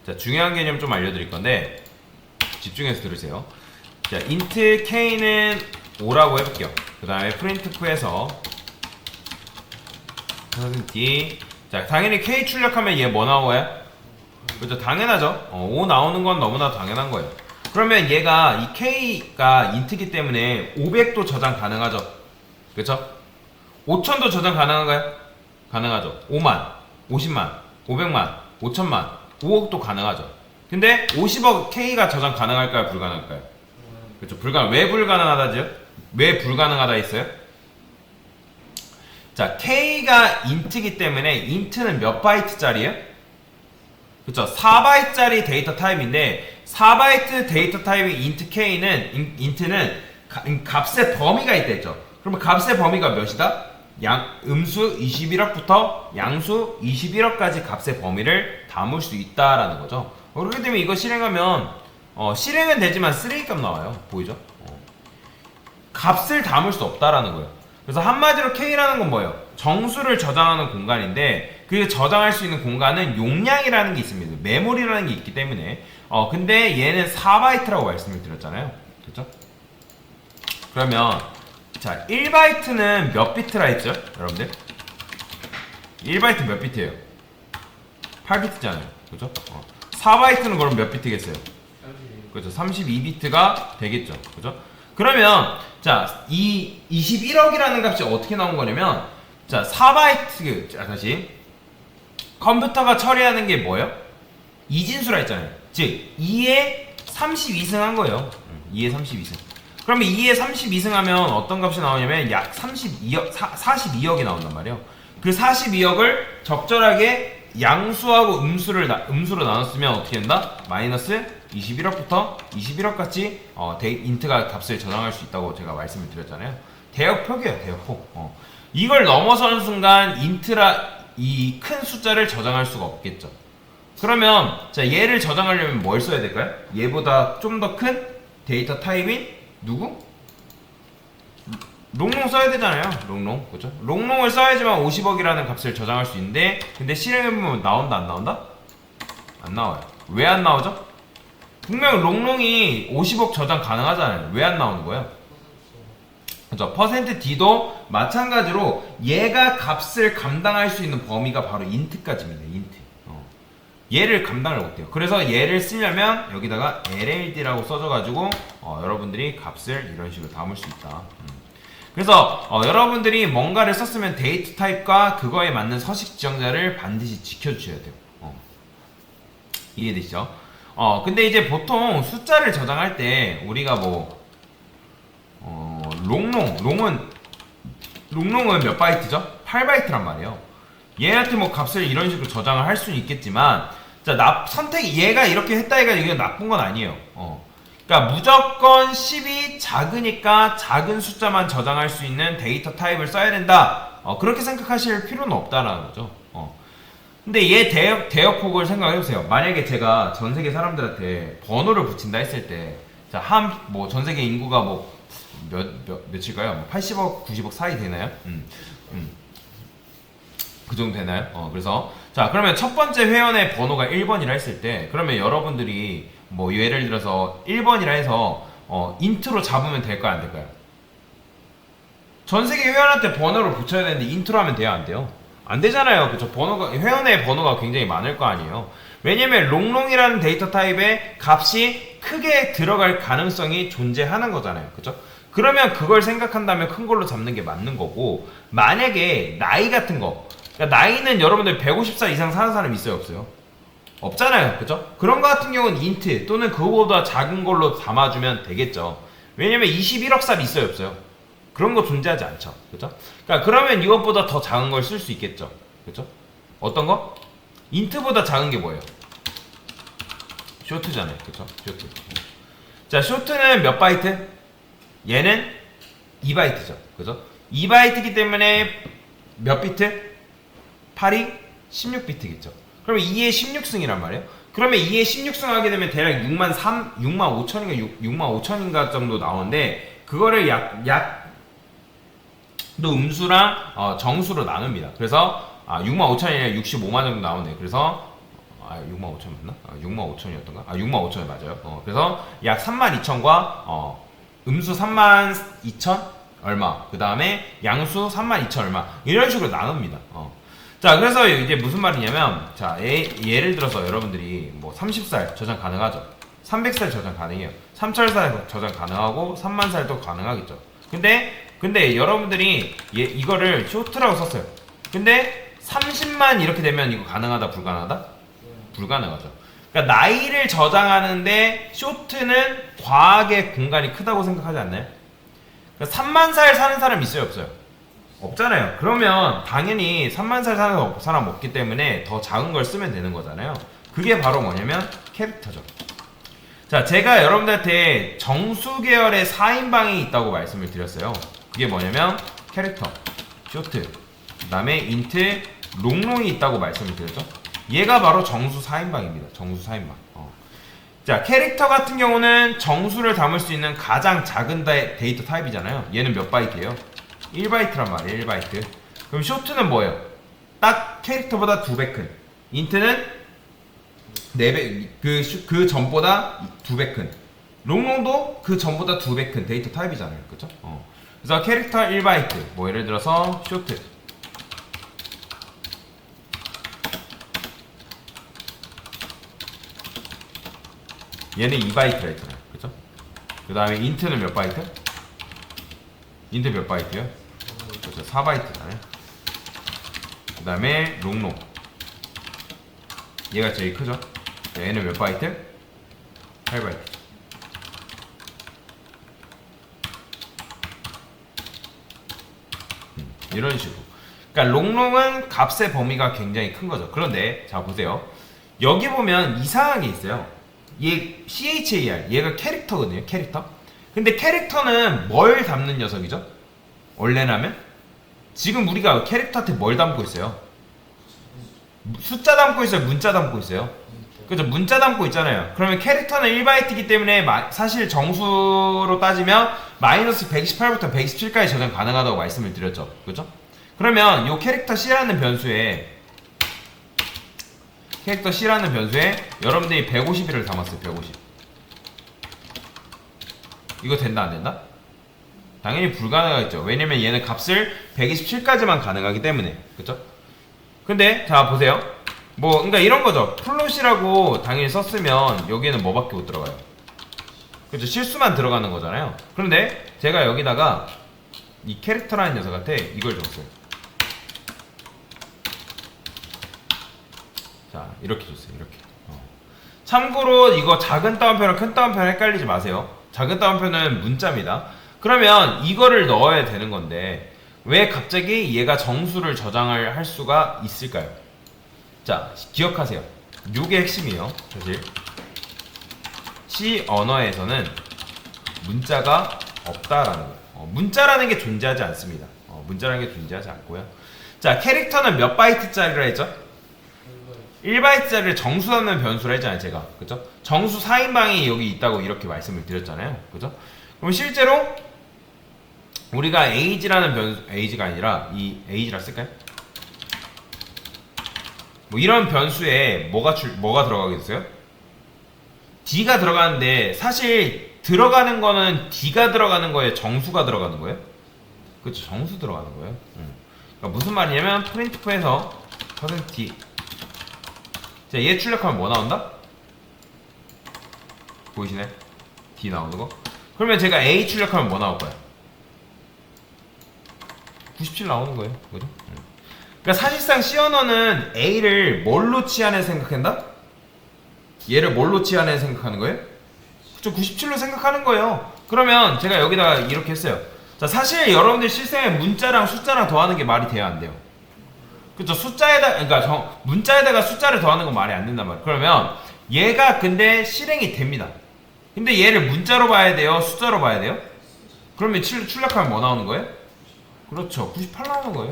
자, 중요한 개념 좀 알려드릴 건데 집중해서 들으세요. 자, int k는 5라고 해볼게요. 그 다음에 printf에서 %d. 자, 당연히 k 출력하면 얘 뭐 나와요? 그죠? 당연하죠. 5 나오는 건 너무나 당연한 거예요. 그러면 얘가 이 k가 int이기 때문에 500도 저장 가능하죠. 그쵸? 5000도 저장 가능한가요? 가능하죠. 5만, 50만, 500만, 5000만, 5억도 가능하죠. 근데 50억 k가 저장 가능할까요? 불가능할까요? 그렇죠. 왜 불가능하다죠? 왜 불가능하다 했어요? 자, k가 int이기 때문에 int는 몇 바이트짜리예요? 그쵸. 4바이트짜리 데이터 타입인데 4바이트 데이터 타입인 int k는 int는 값의 범위가 있다 했죠. 그러면 값의 범위가 몇이다? 음수 21억부터 양수 21억까지 값의 범위를 담을 수 있다라는 거죠. 그렇기 때문에 이거 실행하면 실행은 되지만 쓰레기값 나와요. 보이죠? 값을 담을 수 없다라는 거예요. 그래서 한마디로 K라는 건 뭐예요? 정수를 저장하는 공간인데 그 저장할 수 있는 공간은 용량이라는 게 있습니다. 메모리라는 게 있기 때문에 근데 얘는 4바이트라고 말씀을 드렸잖아요. 그렇죠? 그러면 자, 1바이트는 몇 비트라 했죠? 여러분들? 1바이트 몇 비트예요? 8비트잖아요. 그죠? 4바이트는 그럼 몇 비트겠어요? 그죠? 32비트가 되겠죠. 그죠? 그러면 자, 이 21억이라는 값이 어떻게 나온 거냐면 자, 4바이트 자, 다시 컴퓨터가 처리하는 게 뭐예요? 이진수라 했잖아요. 즉 2에 32승 한 거예요. 2에 32승. 그러면 2에 32승 하면 어떤 값이 나오냐면 약 42억이 나온단 말이에요. 그 42억을 적절하게 양수하고 음수로 나눴으면 어떻게 된다? 마이너스 21억부터 21억까지 int가 값을 저장할 수 있다고 제가 말씀을 드렸잖아요. 대역폭이에요. 대역폭. 이걸 넘어서는 순간 int라 이 큰 숫자를 저장할 수가 없겠죠. 그러면 자, 얘를 저장하려면 뭘 써야 될까요? 얘보다 좀 더 큰 데이터 타입인 누구? 롱롱 써야 되잖아요. 롱롱. 그죠? 롱롱을 써야지만 50억이라는 값을 저장할 수 있는데 근데 실행해보면 나온다 안 나온다? 안 나와요. 왜 안 나오죠? 분명 롱롱이 50억 저장 가능하잖아요. 왜 안 나오는 거예요? 그죠? %d도 마찬가지로 얘가 값을 감당할 수 있는 범위가 바로 int까지입니다. int. 얘를 감당을 못해요. 그래서 얘를 쓰려면 여기다가 LLD라고 써줘가지고 여러분들이 값을 이런 식으로 담을 수 있다. 그래서 여러분들이 뭔가를 썼으면 데이터 타입과 그거에 맞는 서식 지정자를 반드시 지켜주셔야 돼요. 이해되시죠? 근데 이제 보통 숫자를 저장할 때 우리가 뭐 롱롱은 몇 바이트죠? 8바이트란 말이에요. 얘한테 뭐 값을 이런 식으로 저장을 할 수는 있겠지만 자, 선택이 얘가 이렇게 했다 해가 이게 나쁜 건 아니에요. 그러니까 무조건 10이 작으니까 작은 숫자만 저장할 수 있는 데이터 타입을 써야 된다. 그렇게 생각하실 필요는 없다라는 거죠. 근데 얘 대역폭을 생각해보세요. 만약에 제가 전 세계 사람들한테 번호를 붙인다 했을 때, 자, 뭐 전 세계 인구가 뭐 몇일까요? 뭐 80억, 90억 사이 되나요? 그 정도 되나요? 그래서 자, 그러면 첫 번째 회원의 번호가 1번이라 했을 때 그러면 여러분들이 뭐 예를 들어서 1번이라 해서 int로 잡으면 될까요? 안 될까요? 전 세계 회원한테 번호를 붙여야 되는데 int로 하면 돼요? 안 돼요? 안 되잖아요. 그쵸? 회원의 번호가 굉장히 많을 거 아니에요. 왜냐면 롱롱이라는 데이터 타입의 값이 크게 들어갈 가능성이 존재하는 거잖아요. 그쵸? 그러면 그걸 생각한다면 큰 걸로 잡는 게 맞는 거고 만약에 나이 같은 거 그러니까 나이는 여러분들 150살 이상 사는 사람 있어요? 없어요? 없잖아요. 그죠? 그런 거 같은 경우는 int 또는 그거보다 작은 걸로 담아주면 되겠죠. 왜냐면 21억 살 있어요? 없어요? 그런 거 존재하지 않죠. 그죠? 그러니까 그러면 이것보다 더 작은 걸 쓸 수 있겠죠. 그죠? 어떤 거? int보다 작은 게 뭐예요? 쇼트잖아요. 그죠? 쇼트. 자, 쇼트는 몇 바이트? 얘는 2바이트죠. 그죠? 2바이트이기 때문에 몇 비트? 8이 16비트겠죠. 그러면 2에 16승이란 말이에요. 그러면 2에 16승 하게 되면 대략 6만 5천인가 정도 나오는데 그거를 또 음수랑 정수로 나눕니다. 그래서 6만 5천이 아니라 65만 정도 나오네요. 그래서 6만 5천 맞나? 6만 5천이었던가? 6만 5천이 맞아요. 그래서 약 3만 2천과 음수 3만 2천 얼마, 그 다음에 양수 3만 2천 얼마, 이런 식으로 나눕니다. 자, 그래서 이제 무슨 말이냐면, 자, 예를 들어서 여러분들이 뭐 30살 저장 가능하죠. 300살 저장 가능해요. 3000살 저장 가능하고 3만살도 가능하겠죠. 근데 여러분들이 이거를 쇼트라고 썼어요. 근데 30만 이렇게 되면 이거 가능하다, 불가능하다? 불가능하죠. 그러니까 나이를 저장하는데 쇼트는 과하게 공간이 크다고 생각하지 않나요? 그러니까 3만살 사는 사람 있어요, 없어요? 없잖아요. 그러면 당연히 3만살 사는 사람 없기 때문에 더 작은 걸 쓰면 되는 거잖아요. 그게 바로 뭐냐면 캐릭터죠. 자, 제가 여러분들한테 정수 계열의 4인방이 있다고 말씀을 드렸어요. 그게 뭐냐면 캐릭터, 쇼트, 그 다음에 인트, 롱롱이 있다고 말씀을 드렸죠. 얘가 바로 정수 4인방입니다. 정수 4인방. 자, 캐릭터 같은 경우는 정수를 담을 수 있는 가장 작은 데이터 타입이잖아요. 얘는 몇 바이트예요? 1바이트란 말이에요. 1바이트. 그럼 쇼트는 뭐예요? 딱 캐릭터보다 2배 큰. 인트는 4배, 그 전보다 2배 큰. 롱롱도 그 전보다 2배 큰 데이터 타입이잖아요. 그쵸? 그래서 캐릭터 1바이트. 뭐 예를 들어서 쇼트. 얘는 2바이트라 했잖아요. 그쵸? 그 다음에 인트는 몇 바이트? 인트 몇 바이트요? 그렇죠. 4바이트잖아요. 그 다음에 롱롱. 얘가 제일 크죠? 얘는 몇 바이트? 8바이트. 이런 식으로. 그러니까 롱롱은 값의 범위가 굉장히 큰 거죠. 그런데 자 보세요. 여기 보면 이상한 게 있어요. 얘 CHAR, 얘가 캐릭터거든요. 캐릭터. 근데 캐릭터는 뭘 담는 녀석이죠? 원래라면? 지금 우리가 캐릭터한테 뭘 담고 있어요? 숫자 담고 있어요? 문자 담고 있어요? 그죠? 문자 담고 있잖아요. 그러면 캐릭터는 1바이트이기 때문에 사실 정수로 따지면 마이너스 128부터 127까지 저장 가능하다고 말씀을 드렸죠. 그죠? 그러면 이 캐릭터 C라는 변수에 여러분들이 151을 담았어요. 150. 이거 된다 안 된다? 당연히 불가능하겠죠. 왜냐면 얘는 값을 127까지만 가능하기 때문에. 그쵸? 근데 자 보세요. 그러니까 이런 거죠. 플롯이라고 당연히 썼으면 여기에는 뭐밖에 못 들어가요. 그쵸? 실수만 들어가는 거잖아요. 그런데 제가 여기다가 이 캐릭터라는 녀석한테 이걸 줬어요. 자, 이렇게 줬어요. 이렇게. 참고로 이거 작은 따옴표랑 큰 따옴표 헷갈리지 마세요. 작은 따옴표는 문자입니다. 그러면 이거를 넣어야 되는 건데 왜 갑자기 얘가 정수를 저장을 할 수가 있을까요? 자, 기억하세요. 요게 핵심이에요. 사실 C 언어에서는 문자가 없다라는 거예요. 문자라는 게 존재하지 않습니다. 문자라는 게 존재하지 않고요. 자, 캐릭터는 몇 바이트짜리라 했죠? 1바이트짜리를 정수 담는 변수라 했잖아요, 제가. 그죠? 정수 4인방이 여기 있다고 이렇게 말씀을 드렸잖아요. 그죠? 그럼 실제로 우리가 age라는 변수, age가 아니라 이 age라 쓸까요? 뭐 이런 변수에 뭐가 들어가겠어요? d가 들어가는데 사실 들어가는 거는 d가 들어가는 거예요, 정수가 들어가는 거예요? 그렇죠, 정수 들어가는 거예요. 그러니까 무슨 말이냐면 printf에서 %d. 자, 얘 출력하면 뭐 나온다? 보이시네? D 나오는 거? 그러면 제가 A 출력하면 뭐 나올 거야? 97 나오는 거예요. 그죠? 그러니까 사실상 C 언어는 A를 뭘로 치환해 생각한다? 얘를 뭘로 치환해 생각하는 거예요? 그쵸, 97로 생각하는 거예요. 그러면 제가 여기다가 이렇게 했어요. 자, 사실 여러분들 실생에 문자랑 숫자랑 더하는 게 말이 돼야 안 돼요. 그쵸, 그러니까 문자에다가 숫자를 더하는 건 말이 안 된단 말이에요. 그러면 얘가 근데 실행이 됩니다. 근데 얘를 문자로 봐야 돼요? 숫자로 봐야 돼요? 그러면 출력하면 뭐 나오는 거예요? 그렇죠, 98 나오는 거예요.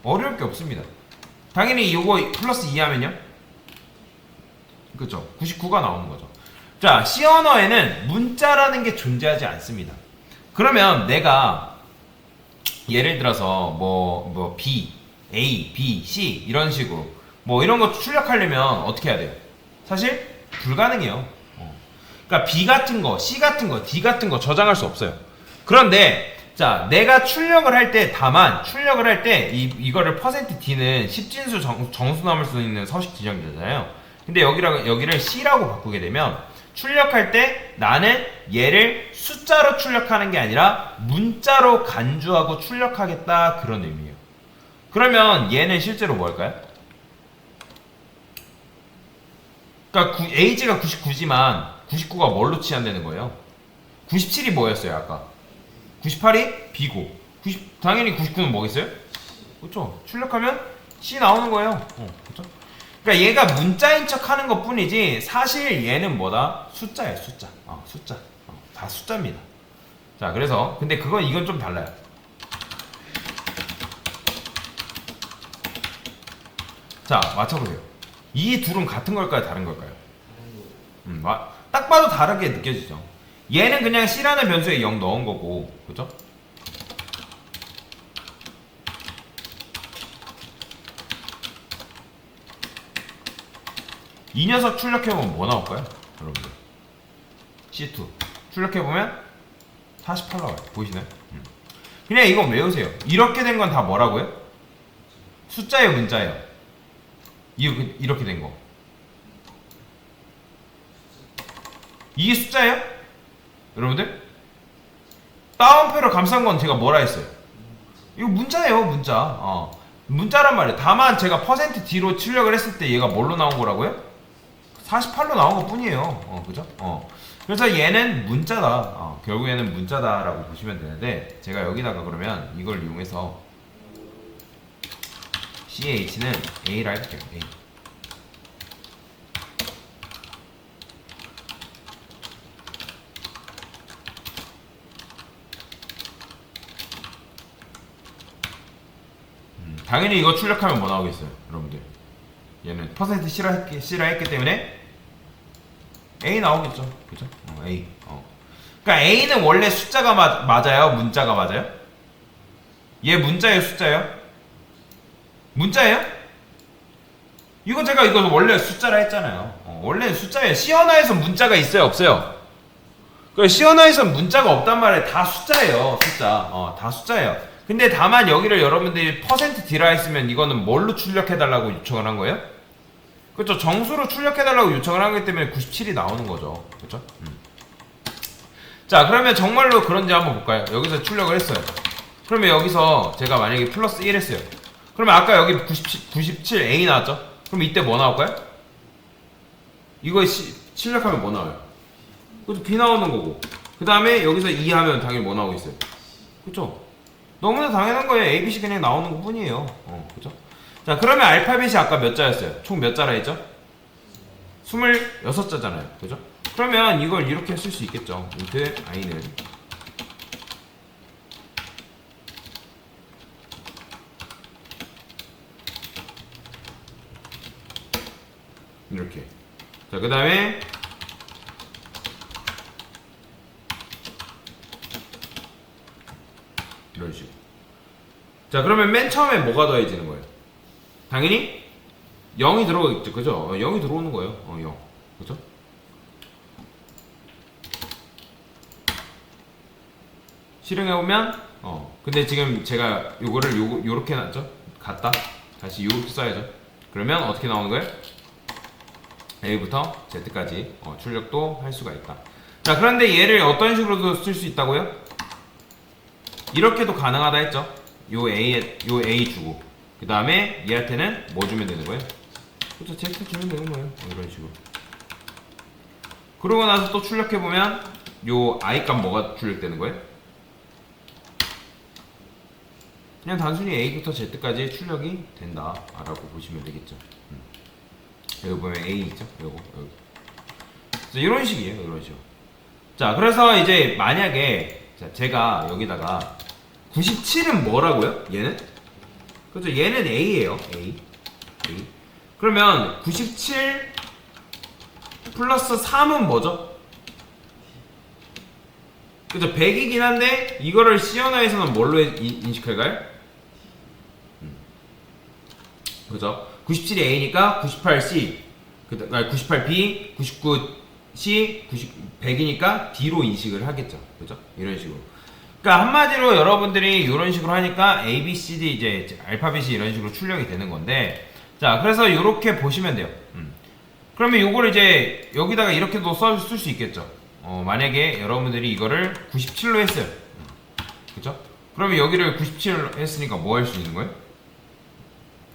어려울 게 없습니다. 당연히 요거 플러스 2 하면요? 그쵸, 99가 나오는 거죠. 자, C 언어에는 문자라는 게 존재하지 않습니다. 그러면 내가 예를 들어서 B, A, B, C 이런 식으로 뭐 이런 거 출력하려면 어떻게 해야 돼요? 사실 불가능해요. 그러니까 B 같은 거, C 같은 거, D 같은 거 저장할 수 없어요. 그런데 자, 내가 출력을 할 때 다만 출력을 할 때 이거를 %D는 10진수 정수 남을 수 있는 서식 지정되잖아요. 근데 여기를 C라고 바꾸게 되면 출력할 때 나는 얘를 숫자로 출력하는 게 아니라 문자로 간주하고 출력하겠다 그런 의미예요. 그러면 얘는 실제로 뭘까요? 그러니까 A가 99지만 99가 뭘로 치환되는 거예요? 97이 뭐였어요 아까? 98이 B고 당연히 99는 뭐겠어요? 그렇죠? 출력하면 C 나오는 거예요. 그렇죠? 그러니까 얘가 문자인 척 하는 것 뿐이지 사실 얘는 뭐다? 숫자예요 숫자. 숫자. 다 숫자입니다. 자 그래서 근데 이건 좀 달라요. 자 맞춰보세요. 이 둘은 같은 걸까요 다른 걸까요? 딱 봐도 다르게 느껴지죠. 얘는 그냥 C라는 변수에 0 넣은 거고 그죠? 이 녀석 출력해보면 뭐 나올까요? 여러분들 C2 출력해보면 48 나와요. 보이시나요? 그냥 이건 외우세요. 이렇게 된 건 다 뭐라고요? 숫자예요 문자예요? 이렇게 된 거 이게 숫자예요? 여러분들? 따옴표를 감싼 건 제가 뭐라 했어요? 이거 문자예요 문자. 문자란 말이에요. 다만 제가 %D로 출력을 했을 때 얘가 뭘로 나온 거라고요? 48로 나온 것 뿐이에요. 그죠? 그래서 얘는 문자다. 결국에는 문자다라고 보시면 되는데 제가 여기다가 그러면 이걸 이용해서 CH는 A라 해볼게요. A. 당연히 이거 출력하면 뭐 나오겠어요 여러분들? 얘는 %C라 했기 때문에 A 나오겠죠. 그죠? A. 그러니까 A는 원래 숫자가 맞아요? 문자가 맞아요? 얘 문자예요? 숫자예요? 문자예요? 이거 제가 이거 원래 숫자라 했잖아요. 원래는 숫자예요. C언어에서 문자가 있어요? 없어요? 그래 C언어에서 문자가 없단 말이에요. 다 숫자예요. 숫자. 다 숫자예요. 근데 다만 여기를 여러분들이 %D라 했으면 이거는 뭘로 출력해달라고 요청을 한 거예요? 그렇죠. 정수로 출력해달라고 요청을 하기 때문에 97이 나오는 거죠. 그렇죠? 자 그러면 정말로 그런지 한번 볼까요? 여기서 출력을 했어요. 그러면 여기서 제가 만약에 플러스 1 했어요. 그러면 아까 여기 97A 나왔죠? 그럼 이때 뭐 나올까요? 이거 출력하면 뭐 나와요? 그렇죠. B 나오는 거고 그 다음에 여기서 2 하면 당연히 뭐 나오겠어요? 그렇죠? 너무나 당연한 거예요. ABC 그냥 나오는 것 뿐이에요. 그죠? 자, 그러면 알파벳이 아까 몇 자였어요? 총 몇 자라 했죠? 26자잖아요. 그죠? 그러면 이걸 이렇게 쓸 수 있겠죠. int i는 이렇게. 자, 그 다음에 이런 식으로. 자 그러면 맨 처음에 뭐가 더해지는 거예요? 당연히 0이 들어오겠죠. 그죠? 0이 들어오는 거예요. 0. 그죠? 실행해보면 근데 지금 제가 요거를 요렇게 놨죠? 갖다 다시 요렇게 써야죠. 그러면 어떻게 나오는 거예요? A부터 Z까지 출력도 할 수가 있다. 자 그런데 얘를 어떤 식으로도 쓸 수 있다고요? 이렇게도 가능하다 했죠. 요 A 주고 그 다음에 얘한테는 뭐 주면 되는 거예요? 그렇죠. Z 주면 되는 거예요. 이런 식으로. 그러고 나서 또 출력해보면 요 I 값 뭐가 출력되는 거예요? 그냥 단순히 A부터 Z까지 출력이 된다 라고 보시면 되겠죠. 여기 보면 A 있죠? 요거 여기. 그래서 이런 식이에요. 이런 식으로. 자 그래서 이제 만약에 제가 여기다가 97은 뭐라고요? 얘는? 그렇죠. 얘는 A예요. A. 그러면 97 플러스 3은 뭐죠? 그죠. 100이긴 한데 이거를 C 언어에서는 뭘로 인식할까요? 그죠. 97이 A니까 98C, 98B, 99C, 100이니까 D로 인식을 하겠죠. 그죠? 이런 식으로. 그러니까 한마디로 여러분들이 이런 식으로 하니까 A, B, C, D 이제 알파벳이 이런 식으로 출력이 되는 건데, 자, 그래서 이렇게 보시면 돼요. 그러면 요걸 이제 여기다가 이렇게도 쓸 수 있겠죠. 만약에 여러분들이 이거를 97로 했어요. 그죠? 그러면 여기를 97로 했으니까 뭐 할 수 있는 거예요?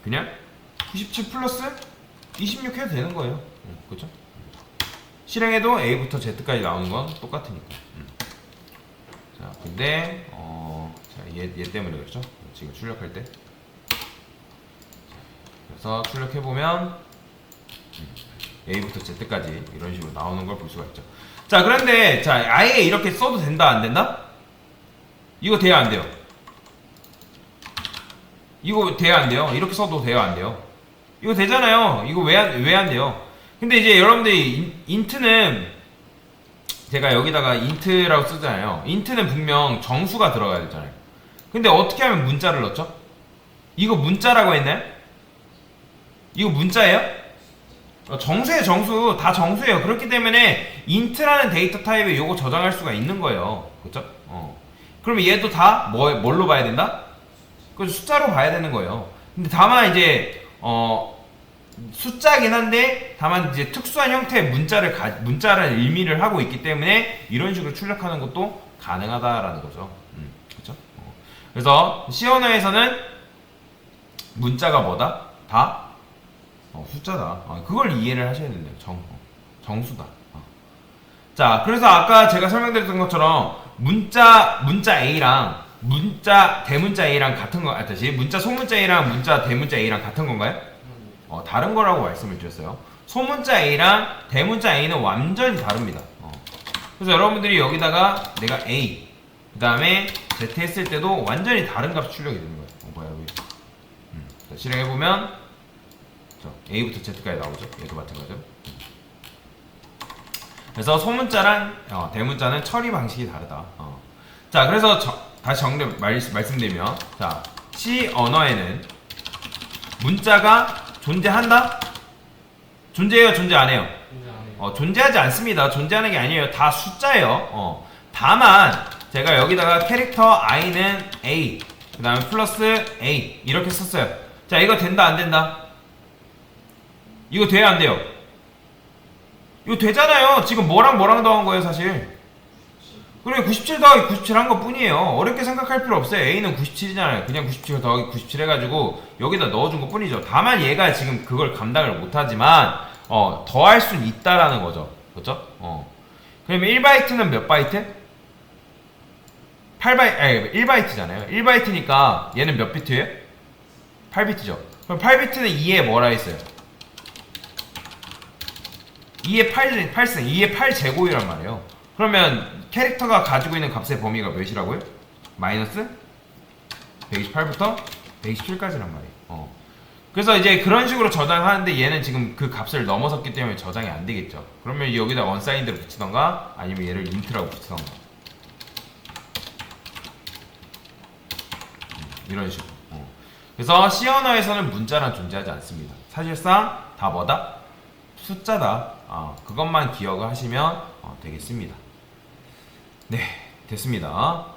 그냥 97 플러스 26 해도 되는 거예요. 그죠? 실행해도 A부터 Z까지 나오는 건 똑같으니까. 자, 근데 자, 얘 때문에 그렇죠? 지금 출력할 때. 그래서 출력해 보면 A부터 Z까지 이런 식으로 나오는 걸 볼 수가 있죠. 자, 그런데 자, 아예 이렇게 써도 된다 안 된다? 이거 돼야 안 돼요? 이거 돼야 안 돼요? 이렇게 써도 돼요 안 돼요? 이거 되잖아요. 이거 왜 안 돼요? 근데 이제 여러분들이 인트는 제가 여기다가 인트라고 쓰잖아요. 인트는 분명 정수가 들어가야 되잖아요. 근데 어떻게 하면 문자를 넣죠? 이거 문자라고 했나요? 이거 문자예요? 정수예요, 정수. 다 정수예요. 그렇기 때문에 인트라는 데이터 타입에 요거 저장할 수가 있는 거예요. 그쵸? 그러면 얘도 다 뭘로 봐야 된다? 그 숫자로 봐야 되는 거예요. 근데 다만 이제 숫자긴 한데 다만 이제 특수한 형태의 문자를 의미를 하고 있기 때문에 이런 식으로 출력하는 것도 가능하다라는 거죠. 그렇죠? 그래서 C 언어에서는 문자가 뭐다? 다 숫자다. 그걸 이해를 하셔야 된대요. 정수다. 자, 그래서 아까 제가 설명드렸던 것처럼 문자 A랑 대문자 A랑 같은 거 같듯이 문자 소문자 A랑 문자 대문자 A랑 같은 건가요? 다른 거라고 말씀을 드렸어요. 소문자 A랑 대문자 A는 완전히 다릅니다. 그래서 여러분들이 여기다가 내가 A 그 다음에 Z 했을 때도 완전히 다른 값이 출력이 되는 거예요. 뭐야 여기. 자, 실행해보면 A부터 Z까지 나오죠. 얘도 마찬가지로. 그래서 소문자랑 대문자는 처리 방식이 다르다. 자, 그래서 다시 말씀드리면, 자, C 언어에는 문자가 존재한다? 존재해요, 존재 안 해요? 존재하지 않습니다. 존재하는 게 아니에요. 다 숫자예요. 다만 제가 여기다가 캐릭터 i는 a, 그 다음에 플러스 a 이렇게 썼어요. 자, 이거 된다 안 된다? 이거 돼야 안 돼요? 이거 되잖아요. 지금 뭐랑 더한 거예요, 사실. 그래, 97 더하기 97 한 것 뿐이에요. 어렵게 생각할 필요 없어요. A는 97이잖아요. 그냥 97 더하기 97 해가지고 여기다 넣어준 것 뿐이죠. 다만 얘가 지금 그걸 감당을 못하지만 더할 수는 있다라는 거죠. 그렇죠? 그러면 1바이트는 몇 바이트? 1바이트잖아요. 1바이트니까 얘는 몇 비트예요? 8비트죠. 그럼 8비트는 2에 뭐라 했어요? 2의 8승, 2의 8제곱이란 말이에요. 그러면 캐릭터가 가지고 있는 값의 범위가 몇이라고요? 마이너스 128부터 127까지란 말이에요. 그래서 이제 그런 식으로 저장하는데 얘는 지금 그 값을 넘어섰기 때문에 저장이 안 되겠죠. 그러면 여기다 원사인드로 붙이던가 아니면 얘를 인트라고 붙이던가 이런 식으로. 그래서 C 언어에서는 문자란 존재하지 않습니다. 사실상 다 뭐다? 숫자다. 그것만 기억을 하시면 되겠습니다. 네, 됐습니다.